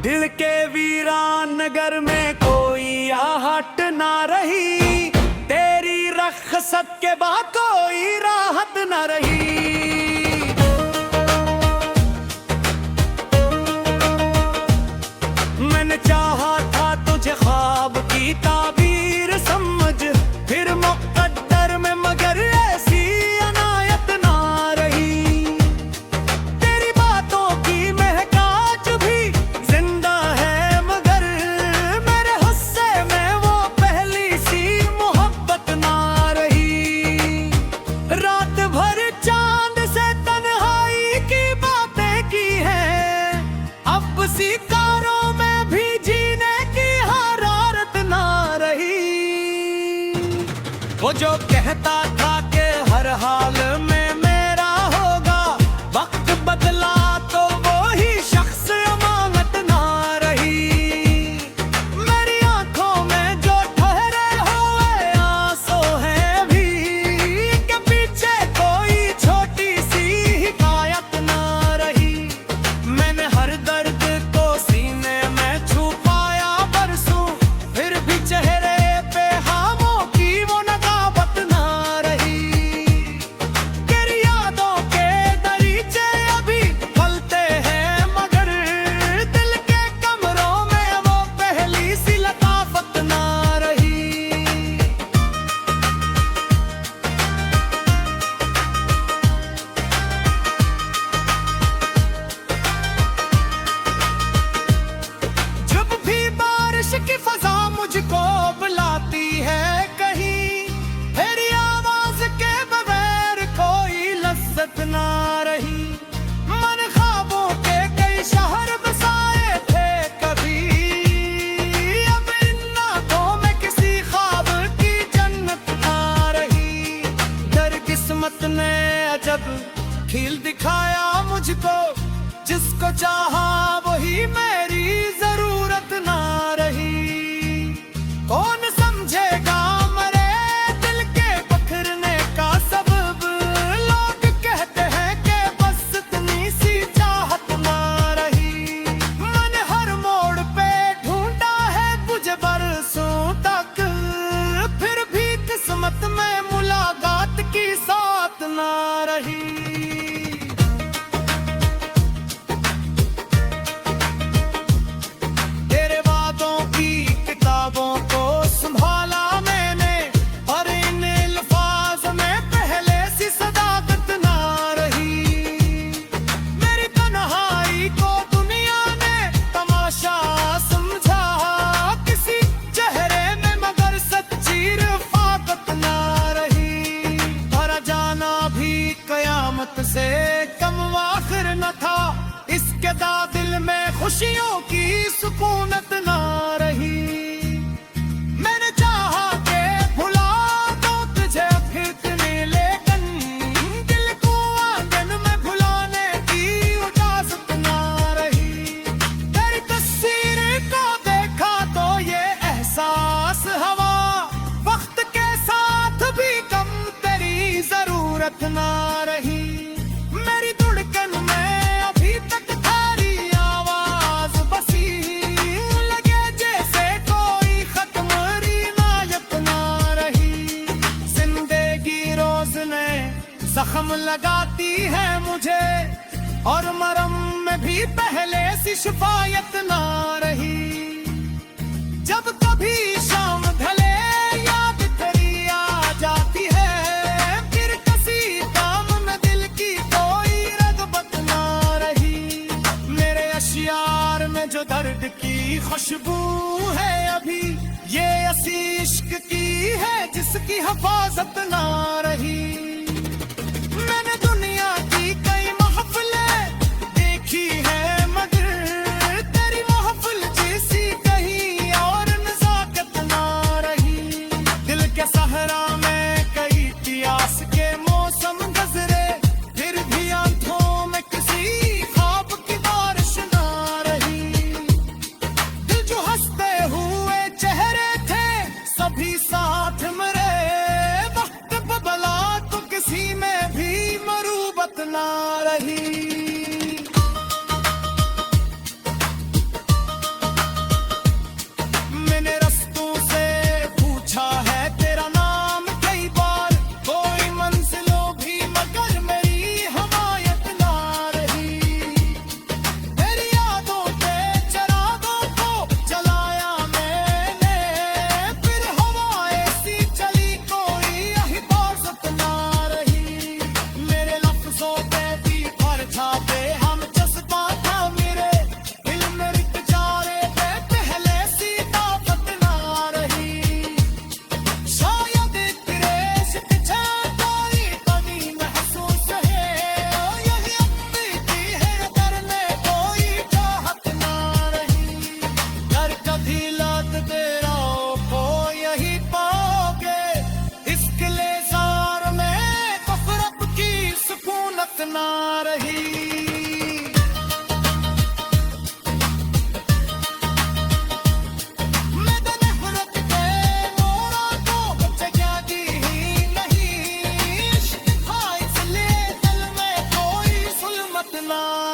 दिल के वीरान नगर में कोई आहट ना रही, तेरी रख्सत के बाद कोई राहत ना रही। मैंने चाहा था तुझे ख्वाब की ताबीर समझ, फिर मुक़द्दर में मगर ऐसी अनायत ना रही। तेरी बातों की महकाज भी जिंदा है, मगर मेरे हुस्से में वो पहली सी मोहब्बत ना रही। रात भर चांद से तन्हाई की बातें की हैं, अब सितारों में भी जीने की हरारत ना रही। वो जो कहता था कि हर हाल में मेरा होगा, वक्त बदला तो वो ही शख्स अमानत ना रही। मेरी आंखों में जो ठहरे हुए आंसू हैं भी, के पीछे कोई छोटी सी हिकायत ना रही। मैंने हर दर्द को सीने में छुपाया बरसों, फिर भी चेहरे पे खामों की वो नकाबत ना रही। तेरी यादों के दरीचे अभी फलते हैं, मगर दिल के कमरों में वो पहली सी लताफत ना रही। जब भी बारिश की फजा मुझको बुलाती है कहीं, तेरी आवाज के बगैर कोई लज्जत ना रही। मन ख्वाबों के कई शहर बसाए थे कभी, अब इन आंखों में किसी ख्वाब की जन्नत ना रही। दर किस्मत ने अजब खिल दिखाया मुझको, जिसको चाहा वही मेरी जरूरत ना रही। कौन समझेगा मरे दिल के बखरने का सबब, लोग कहते हैं कि बस इतनी सी चाहत ना रही। मैंने हर मोड़ पे ढूंढा है तुझे बरसों तक, फिर भी किस्मत में मुलाकात की साथ ना रही। तेरे वादों की किताबों को संभाला मैंने, और इन अल्फाज में पहले सी सदाकत ना रही। मेरी तन्हाई को दुनिया ने तमाशा समझा, किसी चेहरे में मगर सच्ची रफ़ाकत ना रही। और जाना भी कयामत से कम आखिर न था, इसके दिल में खुशियों की सुकूनत ना रही। मैंने चाहा के भुला दूं तुझे फिर इतनी, लेकिन दिल को आंगन में भुलाने की इजाजत ना रही। तेरी तस्वीर को देखा तो ये एहसास हवा, वक्त के साथ भी कम तेरी जरूरत ना रही। मेरी धड़कन में अभी तक थारी आवाज बसी, लगे जैसे कोई खत्म रिनायत ना रही। जिंदगी रोज ने जख्म लगाती है मुझे, और मरम में भी पहले सी शिफायत ना रही। जब कभी शाम ढले याद तेरी आ जाती है, फिर किसी काम में दिल की कोई रग़बत ना रही। मेरे अशियार में जो दर्द की खुशबू है अभी, ये ऐसी इश्क की है जिसकी हिफाजत ना रही। मैंने दुनिया की कई महफिलें देखी है, मगर तेरी महफिल जैसी कहीं और नज़ाकत ना रही। दिल के सहरा में कई प्यास के मौसम गुज़रे, फिर भी आंखों में किसी ख्वाब की बारिश ना रही। दिल जो हंसते हुए चेहरे थे सभी साथ मरे, वक्त बदला तो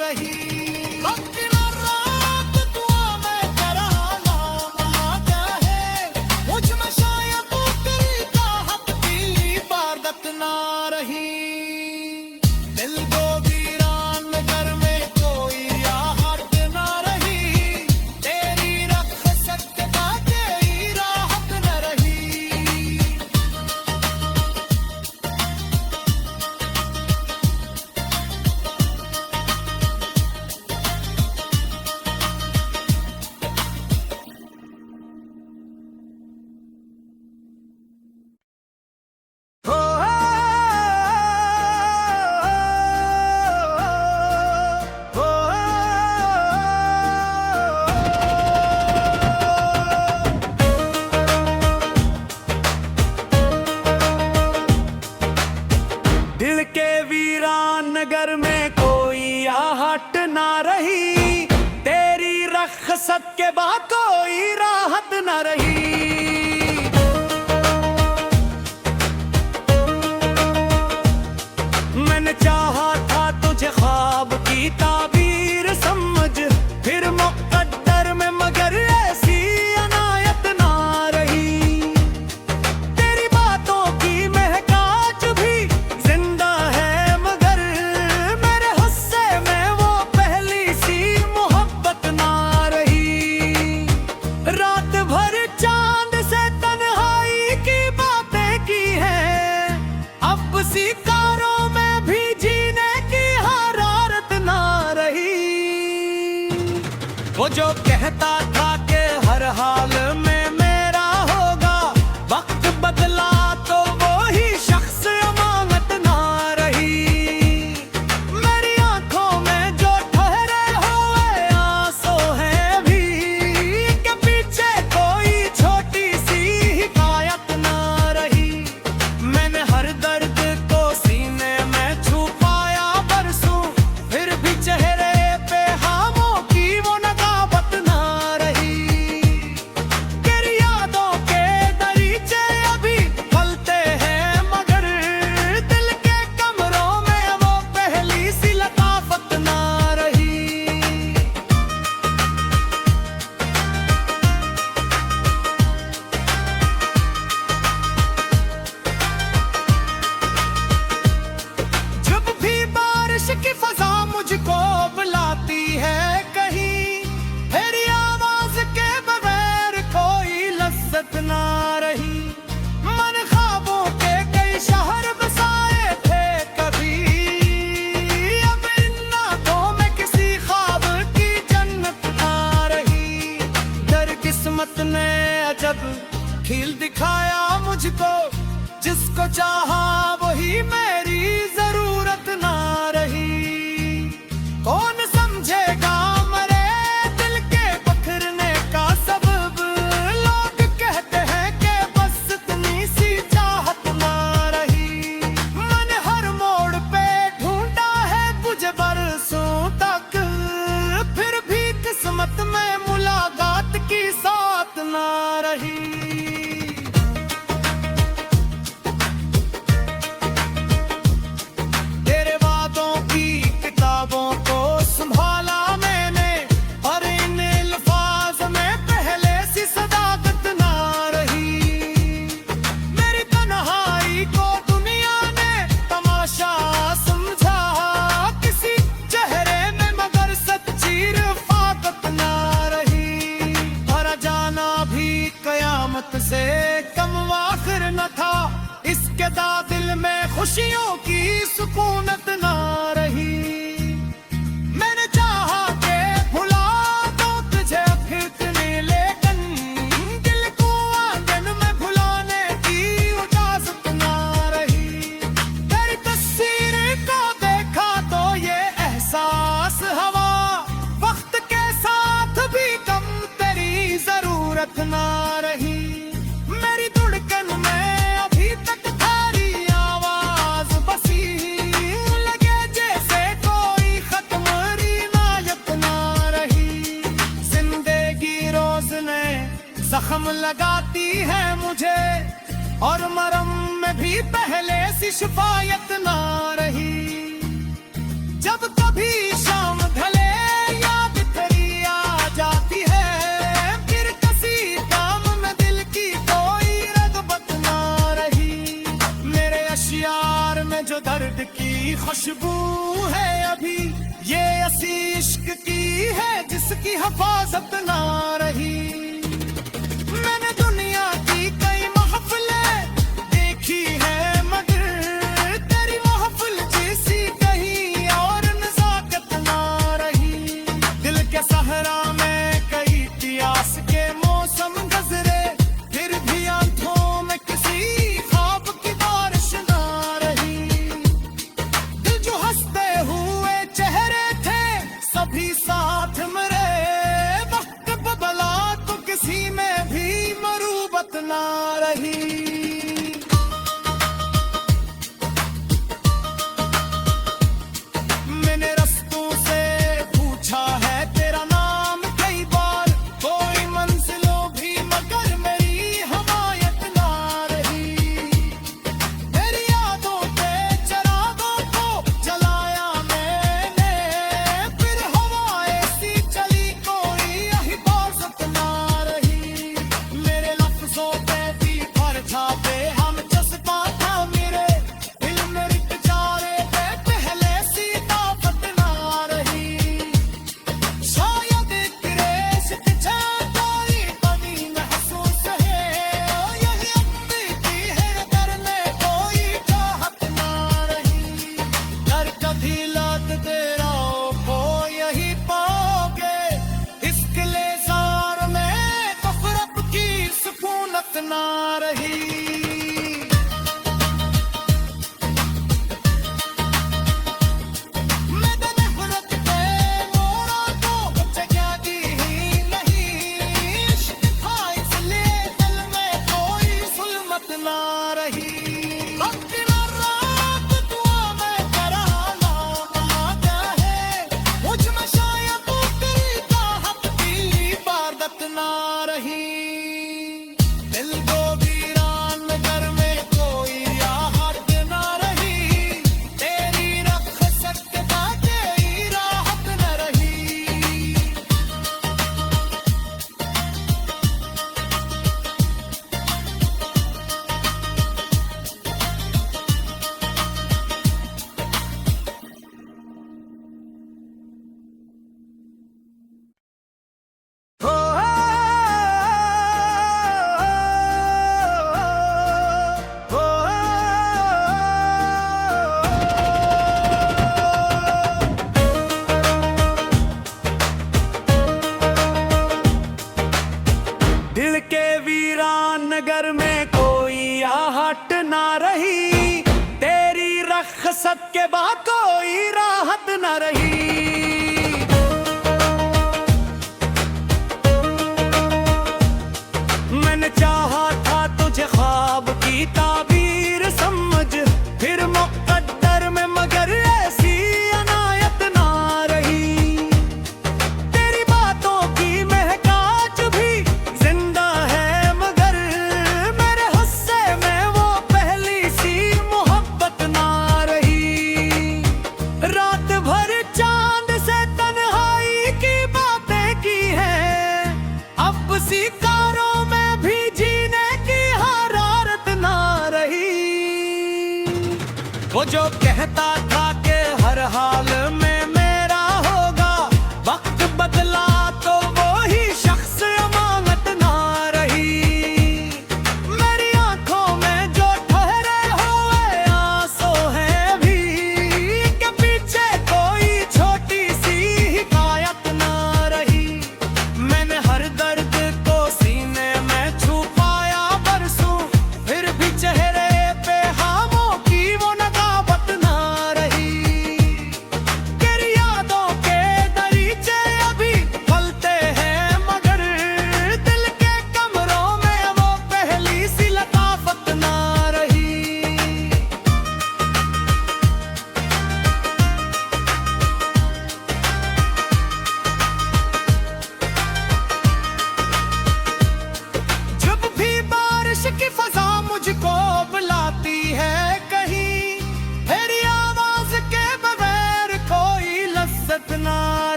रही। वक्त न रात दुआ में करा मांगा है, मुझ में शायद तेरी चाहत की इबादत ना रही। दिल को वीरान नगर में कोई राहत ना रही, तेरी रख्सत का कोई राहत न रही। दिल के वीरान नगर में कोई आहट ना रही, तेरी रख्सत के बाद कोई राहत ना रही। मैंने चाहा था तुझे ख्वाब की ताबीर समझ, फिर मुक़द्दर में मगर ऐसी अनायत ना रही। तेरी बातों की महकाज भी जिंदा है, मगर मेरे हुस्से में वो पहली सी मोहब्बत ना रही। रात भर चांद से तन्हाई की बातें की हैं, अब सितारों में भी जीने की हरारत ना रही। वो जो कहता था कि हर हाल में मेरा होगा, वक्त बदला तो वो ही शख्स अमानत ना रही। मेरी आंखों में जो ठहरे हुए आंसू हैं भी, के पीछे कोई छोटी सी हिकायत ना रही। मैंने हर दर्द को सीने में छुपाया बरसों, फिर भी चेहरे पे खामों की वो नकाबत ना रही। तेरी यादों के दरीचे अभी फलते हैं, मगर दिल के कमरों में वो पहली सी लताफत ना रही। जब भी बारिश की फजा मुझको बुलाती है कहीं, तेरी आवाज के बगैर कोई लज्जत ना रही। मन ख्वाबों के कई शहर बसाए थे कभी, अब इन आंखों में किसी ख्वाब की जन्नत ना रही। दर किस्मत ने अजब खील दिखाया मुझको, जिसको चाहा वही मेरी जरूरत ना रही। कौन समझेगा मरे दिल के पथरने का सबब, लोग कहते हैं कि बस इतनी सी चाहत ना रही। मैंने हर मोड़ पे ढूंढा है तुझे बरसों तक, फिर भी किस्मत में मुलाकात की साथ ना रही। तेरे वादों की किताबों को संभाला मैंने, और इन अल्फाज में पहले सी सदाकत ना रही। मेरी तन्हाई को दुनिया ने तमाशा समझा, किसी चेहरे में मगर सच्ची रफ़ाकत ना रही। हर जाना भी कयामत से कम आखिर न था, इसके दिल में खुशियों की सुकूनत ना रही। मैंने चाहा के भुला दो तुझे फितने, लेकिन दिल को आंगन में भुलाने की इजाजत ना रही। तेरी तस्वीर को देखा तो ये एहसास हवा, वक्त के साथ भी कम तेरी जरूरत ना रही। मेरी धड़कन में अभी तक थारी आवाज बसी, लगे जैसे कोई खत्म रिनायत ना रही। जिंदगी रोज ने जख्म लगाती है मुझे, और मरम में भी पहले सी शिफायत ना रही। जब अब कभी शाम ढले याद तेरी आ जाती है, फिर किसी काम में दिल की कोई रग़बत ना रही। मेरे अशियार में जो दर्द की खुशबू है अभी, ये असी इश्क की है जिसकी हिफाजत ना रही। मैंने दुनिया की कई महफिलें देखी है, मगर तेरी महफिल जैसी कहीं और नज़ाकत ना रही। दिल के सहरा में कई प्यास के मौसम गुज़रे, फिर भी आंखों में किसी ख्वाब की बारिश ना रही। दिल जो हंसते हुए चेहरे थे सभी साथ मरे, वक्त बदला तो किसी में भी मरूबत ना रही। मैंने रस्तों से पूछा है तेरा नाम कई बार, कोई मंजिलों भी मगर मेरी हमायत ना रही। तेरी यादों के चिरागों को जलाया मैंने, फिर हवा ऐसी चली कोई हिफाजत ना रही। मेरे लफ्जों पे भी भर जाते हम जज्बा था मेरे, दिल में रिट जारे पे पहले सी ताकत ना रही। शायद एक रेश पीछे कोई कमी महसूस है, यही अपनी की है करने कोई चाहत ना रही। डर कभी लात तेरा को यही पाओगे, इसके लेज़ार में तफरक की सुकूनत ना रही। मैंने नफरत पे मोरा को जगह दी ही नहीं, इश्क था इसलिए दिल में कोई जुल्मत ना रही। वक्त न रात दुआ में कराना मांगा है, मुझ में शायद तेरी चाहत की इबादत ना रही। दिल को वीरान घर में कोई आहट ना रही, तेरी रख्सत के बाकी राहत न रही। दिल के वीरान नगर में कोई आहट ना रही, तेरी रख्सत के बाद कोई राहत न रही। मैंने चाहा था तुझे ख्वाब की ताबीर समझ, फिर मुक़द्दर में मगर ऐसी अनायत ना रही। तेरी बातों की महकाच भी जिंदा है, मगर मेरे हुस्से में वो पहली सी मोहब्बत ना रही। रात भर चांद से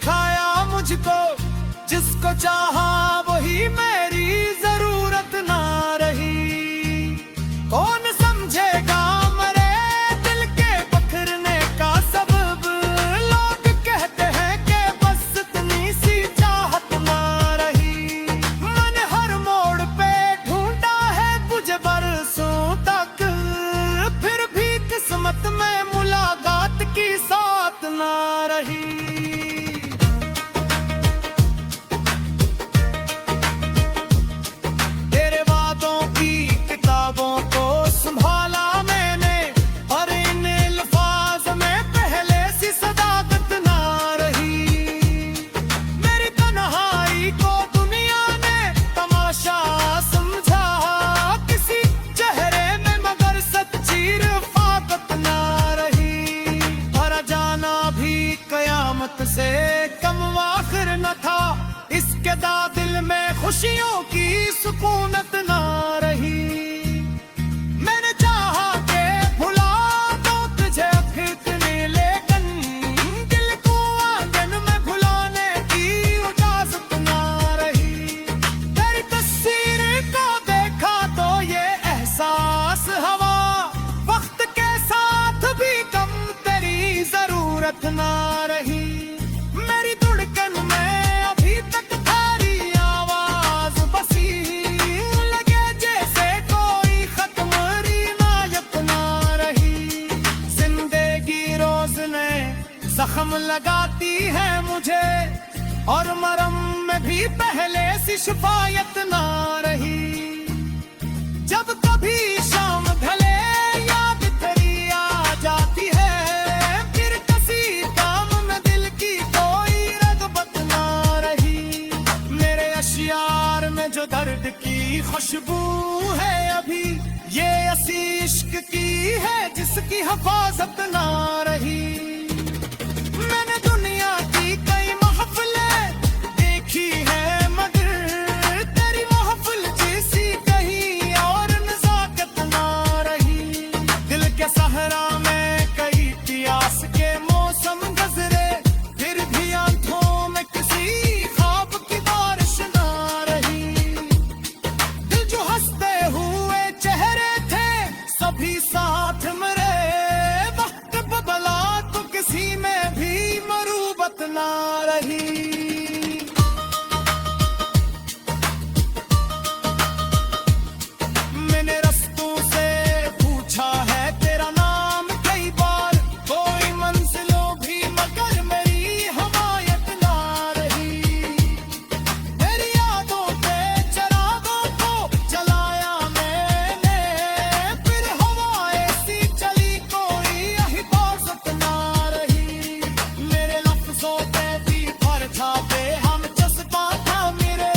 सिखाया मुझको, जिसको चाहा वही मेरी जरूरत ना रही। कौन समझेगा मेरे दिल के पखरने का सबब, लोग कहते हैं कि बस इतनी सी चाहत ना रही। मैंने हर मोड़ पे ढूंढा है तुझे बरसों तक, फिर भी किस्मत में मुलाकात की साथ ना रही। से कम आखिर न था, इसके दिल में खुशियों की सुकूनत ना रही। मैंने चाहा के भुला दो तुझे फिर, लेकिन दिल को आंगन में भुलाने की इजाजत ना रही। तेरी तस्वीर को देखा तो ये एहसास हवा, वक्त के साथ भी कम तेरी जरूरत ना रही। जख्म लगाती है मुझे और मरहम में भी पहले सी शिफायत ना रही। जब कभी शाम ढले याद तेरी आ जाती है, फिर किसी काम में दिल की कोई रगबत ना रही। मेरे अशियार में जो दर्द की खुशबू है अभी, ये असी इश्क की है जिसकी हिफाजत ना रही। मैंने दुनिया की कई महफिलें देखी है, मगर तेरी महफिल जैसी कहीं और नजाकत ना रही। दिल के सहरा में कई प्यास के मौसम गुजरे, फिर भी आंखों में किसी ख्वाब की बारिश ना रही। दिल जो हंसते हुए चेहरे थे सभी साथ मेरे, वक्त बदला तो किसी में भी मरूबत ना रही। मैंने रस्तों से पूछा है तेरा नाम कई बार, कोई मंजिलों भी मगर मेरी हमायत ना रही। तेरी यादों के चिरागों को जलाया मैंने, फिर हवा ऐसी चली कोई हिफाजत ना रही। मेरे लफ्जों पे भी भर छापे हम जज्बा था मेरे,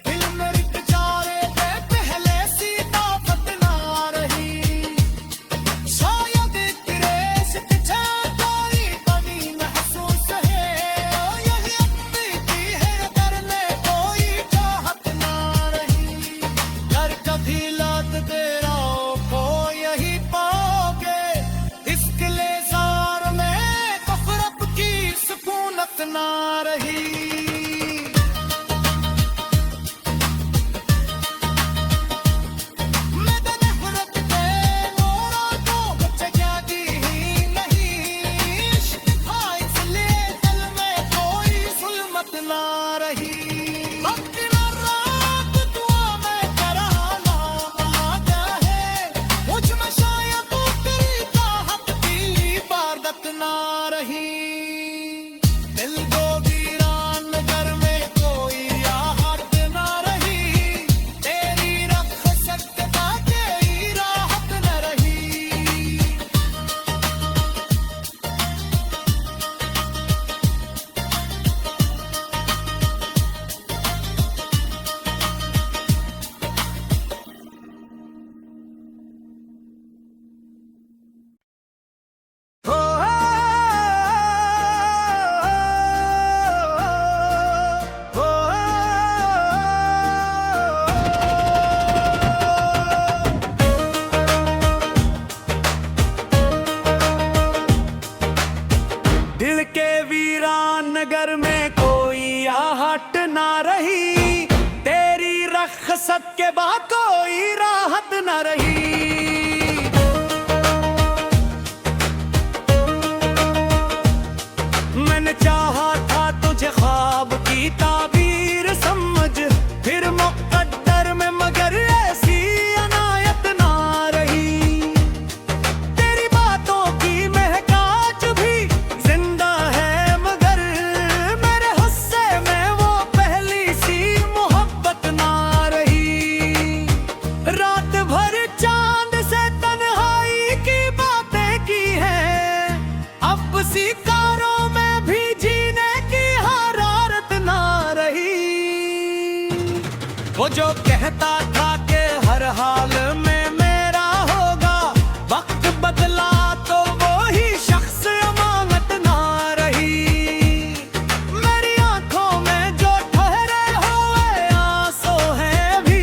दिल में रिट जारे पे पहले सी ताकत ना रही। शायद तेरे से पीछे कोई कमी महसूस है, यही अपनी की है करने कोई चाहत ना रही। कर कभी लात तेरा को यही पाओगे, इसके लेजार में तफरक की सुकूनत ना रही। मैंने नफरत के मोरा को जगह ही नहीं, इश्क था इसलिए दिल में कोई जुल्मत ना रही। वक्त न रात दुआ में कराना मांगा है, मुझ में शायद तेरी चाहत की इबादत ना रही। दिल को वीरान घर में कोई राहत ना रही, तेरी रख सकता तेरी राहत न रही। घबराहट ना रही, तेरी रखसत के बाद कोई राहत ना रही। मैंने चाहा था तुझे ख्वाब की ताबीर समझ, फिर मुक़द्दर में मगर ऐसी अनायत ना रही। तेरी बातों की महकाज भी जिंदा है, मगर मेरे हुस्से में वो पहली सी मोहब्बत ना रही। रात भर चांद से तन्हाई की बातें की हैं, अब शिकारों में भी जीने की हरारत ना रही। वो जो कहता था कि हर हाल में मेरा होगा, वक्त बदला तो वो ही शख्स अमानत ना रही। मेरी आंखों में जो ठहरे हुए आंसू हैं भी,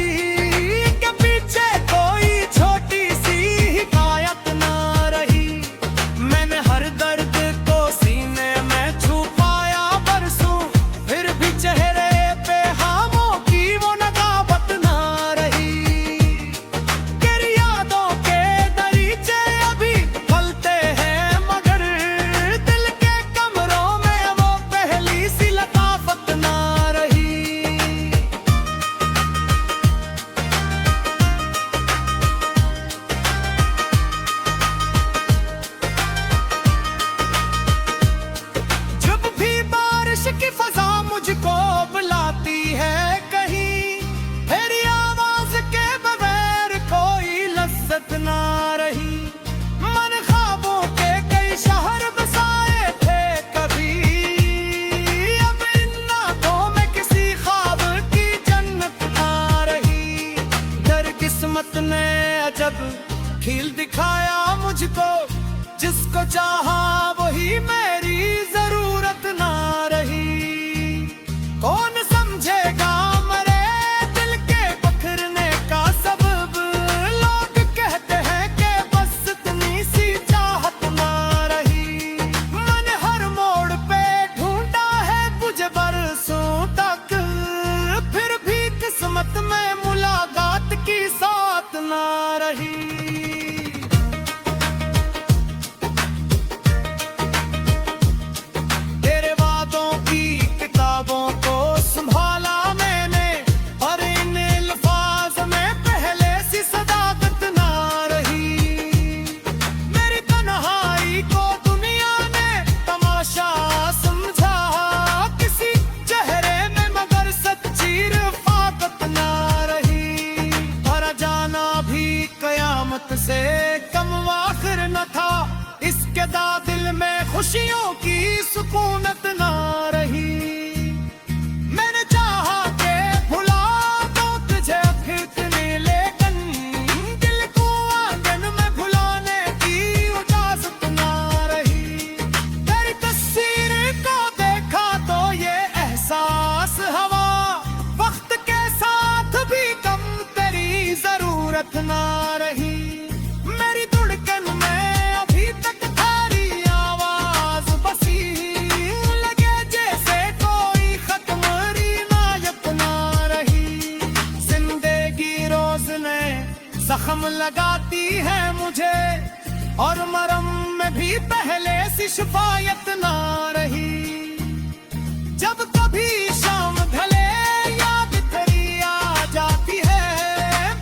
के पीछे कोई छोटी सी हिकायत ना रही। मैंने हर दर्द को सीने में छुपाया बरसों, फिर भी चेहरे पे खामों की वो नदावत ना रही। तेरी यादों के दरीचे अभी फलते हैं, मगर दिल के कमरों में वो पहली सी लताफत ना रही। जब भी बारिश की फजा मुझको बुलाती है कहीं, तेरी आवाज के बगैर कोई लज्जत ना रही। मन ख्वाबों के कई शहर बसाए थे कभी, अब इन आंखों में किसी ख्वाब की जन्नत ना रही। दर किस्मत ने अजब खील दिखाया मुझको, जिसको चाहा वही मेरी जरूरत ना रही। कौन समझेगा मरे दिल के बखरने का सबब, लोग कहते हैं कि बस इतनी सी चाहत ना रही। मैंने हर मोड़ पे ढूंढा है तुझे बरसों तक, फिर भी किस्मत में मुलाकात की साथ ना रही। तेरे वादों की किताबों को संभाला मैंने, और इन अल्फाज में पहले सी सदाकत ना रही। मेरी तन्हाई को दुनिया ने तमाशा समझा, किसी चेहरे में मगर सच्ची रफ़ाकत ना रही। और जाना भी कयामत से कम आखिर न था, इसके दिल में खुशियों की सुकूनत ना रही। मैंने चाहा के भुला दूं तुझे कितनी, लेकिन दिल को आंगन में भुलाने की इजाजत ना रही। तेरी तस्वीर को देखा तो ये एहसास हवा, वक्त के साथ भी कम तेरी जरूरत ना रही। मेरी धड़कन में अभी तक थारी आवाज बसी, लगे जैसे कोई खत्म रिनायत ना रही। जिंदगी रोज ने जख्म लगाती है मुझे, और मरम में भी पहले सी शिफायत ना रही। जब कभी शाम ढले याद तेरी आ जाती है,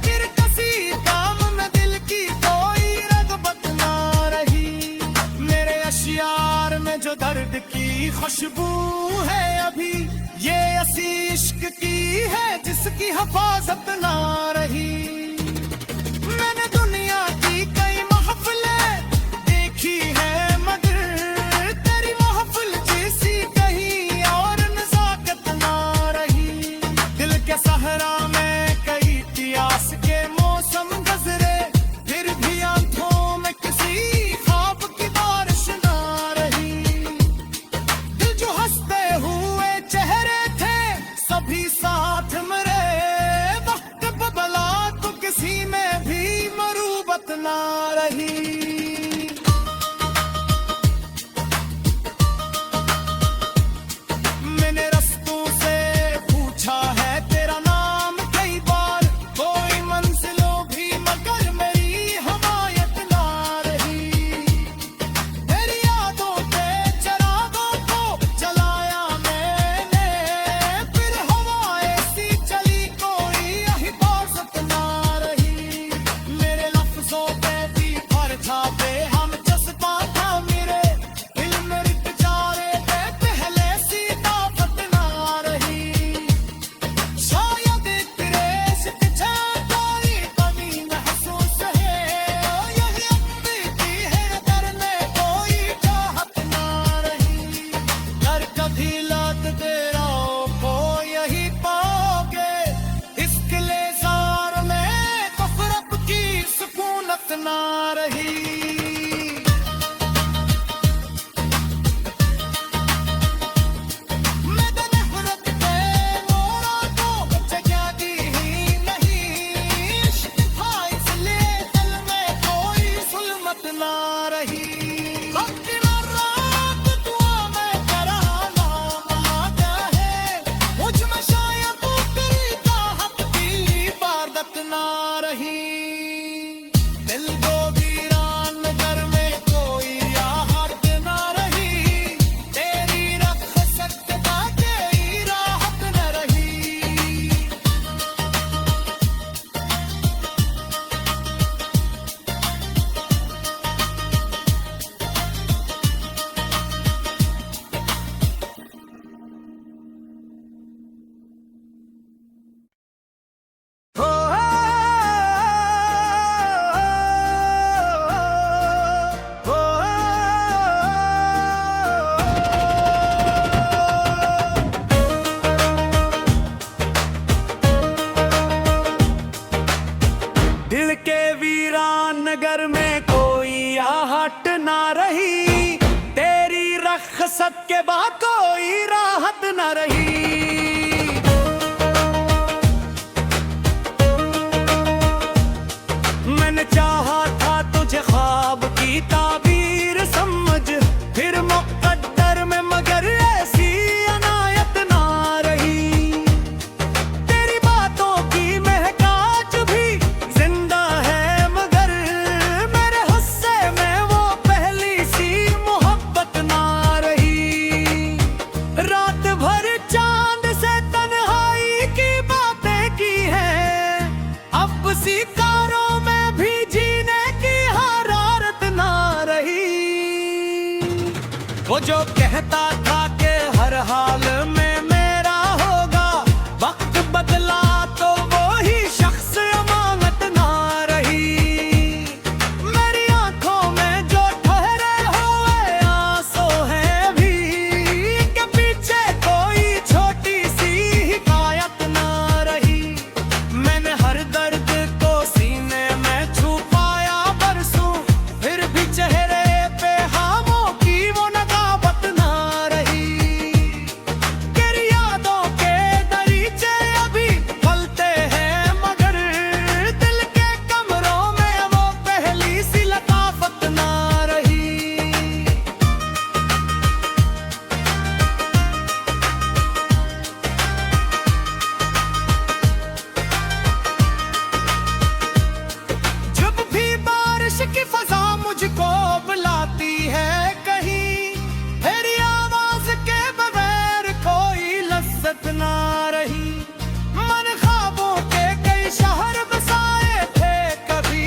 फिर किसी काम में दिल की कोई रग़बत ना रही। मेरे अशियार में जो दर्द की खुशबू है अभी, ये असी इश्क की है जिसकी हिफाजत ना रही। मैंने दुनिया की कई महफिलें देखी है, मगर तेरी महफिल जैसी कहीं और नज़ाकत ना रही। दिल के सहरा में कई प्यास के मौसम गुज़रे, फिर भी आंखों में किसी ख्वाब की बारिश ना रही। दिल जो हंसते हुए चेहरे थे सभी साथ मरे, वक्त बदला सिवा कोई राहत न रही। मैंने चाहा था तुझे ख्वाब की ताबीर समझ, फिर मुक़द्दर में मगर ऐसी अनायत ना रही। तेरी बातों की महक आज भी जिंदा है, मगर मेरे हुस्से में वो पहली सी मोहब्बत ना रही। रात भर चांद से तन्हाई की बातें की हैं, अब सितारों में भी जीने की हरारत ना रही। वो जो कहता था कि हर हाल में मेरा होगा, वक्त बदला तो वो ही शख्स अमानत ना रही। मेरी आंखों में जो ठहरे हुए आंसू हैं भी, के पीछे कोई छोटी सी हिकायत ना रही। मैंने हर दर्द को सीने में छुपाया बरसों, फिर भी चेहरे पे खामों की वो नकाबत ना रही। तेरी यादों के दरीचे अभी फलते हैं, मगर दिल के कमरों में वो पहली सी लताफत ना रही। जब भी बारिश की फजा मुझको बुलाती है कहीं, तेरी आवाज के बगैर कोई लज्जत ना रही। मन ख्वाबों के कई शहर बसाए थे कभी,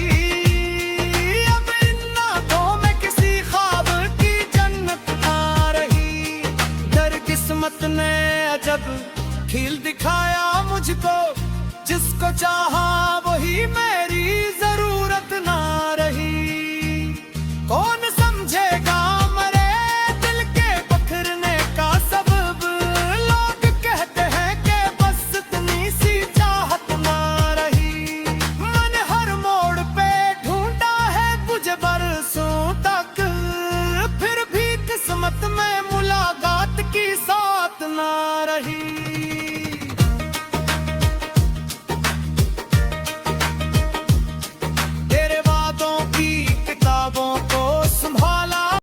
अब इन आंखों में किसी ख्वाब की जन्नत ना रही। दर किस्मत ने अजब खिल दिखाया मुझको, जिसको चाहा वही मेरी जरूरत ना रही। कौन समझेगा मरे दिल के बखरने का सबब, लोग कहते हैं कि बस इतनी सी चाहत ना रही। मैंने हर मोड़ पे ढूंढा है तुझे बरसों तक, फिर भी किस्मत में मुलाकात की साथ ना रही।